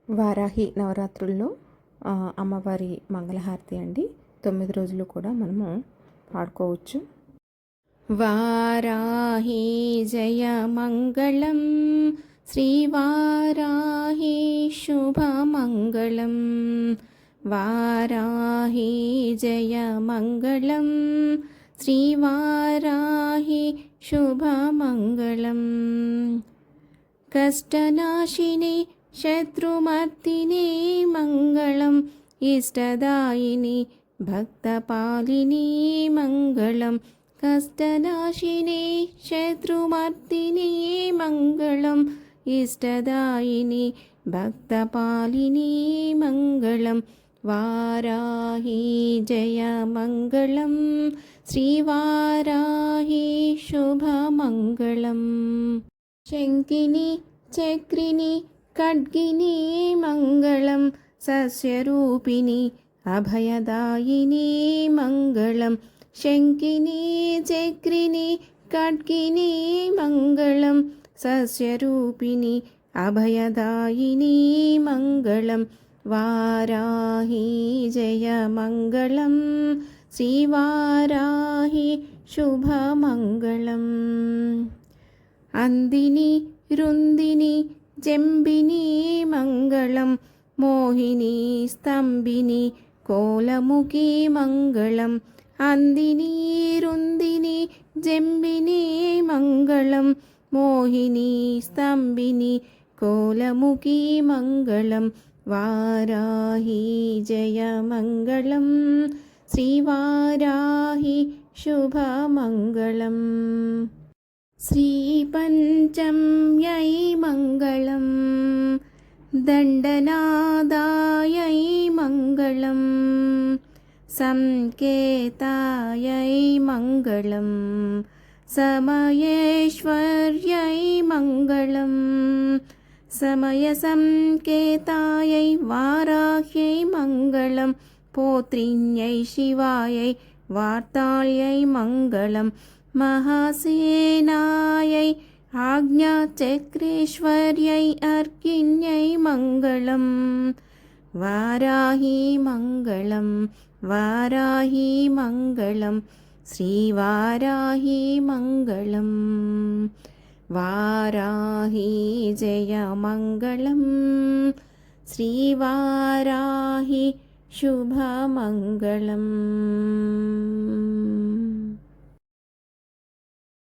వారాహి నవరాత్రుల్లో అమ్మవారి మంగళహారతి అండి. 9 రోజులు కూడా మనము పాడుకోవచ్చు. వారాహి జయ మంగళం, శ్రీవారాహి శుభమంగళం. వారాహి జయ మంగళం, శ్రీవారాహి శుభమంగళం. కష్టనాశిని శత్రుమర్దిని మంగళం, ఇష్టదాయిని భక్తపాలిని మంగళం. కష్టనాశిని శత్రుమర్దిని మంగళం, ఇష్టదాయిని భక్తపాలిని మంగళం. వారాహి జయ మంగళం, శ్రీవారాహి శుభమంగళం. శంకిని చక్రిని ఖడ్గిని మంగళం, సస్యరూపిణి అభయదాయిని మంగళం. శంకిని చక్రిని ఖడ్గిని మంగళం, సస్యరూపిణి అభయదాయిని మంగళం. వారాహి జయ మంగళం, శ్రీవారాహి శుభమంగళం. అందిని రుందిని జంబిని మంగళం, మోహిని స్తంభిని కోలముఖి మంగళం. అందిని రుందిని జంబిని మంగళం, మోహిని స్తంభిని కోలముఖి మంగళం. వారాహి జయ మంగళం, శ్రీవారాహి శుభమంగళం. శ్రీపంచమ్యై మంగళం, దండనాదాయై మంగళం. సంకేతాయై మంగళం, సమయేశ్వర్యై మంగళం. సమయ సంకేతాయై వారాహ్యై మంగళం, పోత్రిణ్యై శివాయై వార్తాళ్యై మంగళం. మహాసేనాయై ఆజ్ఞాచక్రేశ్వర్యై అర్కిణ్యై మంగళం. వారాహి మంగళం, వారాహి మంగళం, శ్రీవారాహి మంగళం. వారాహి జయ మంగళం, శ్రీవారాహి శుభమంగళం.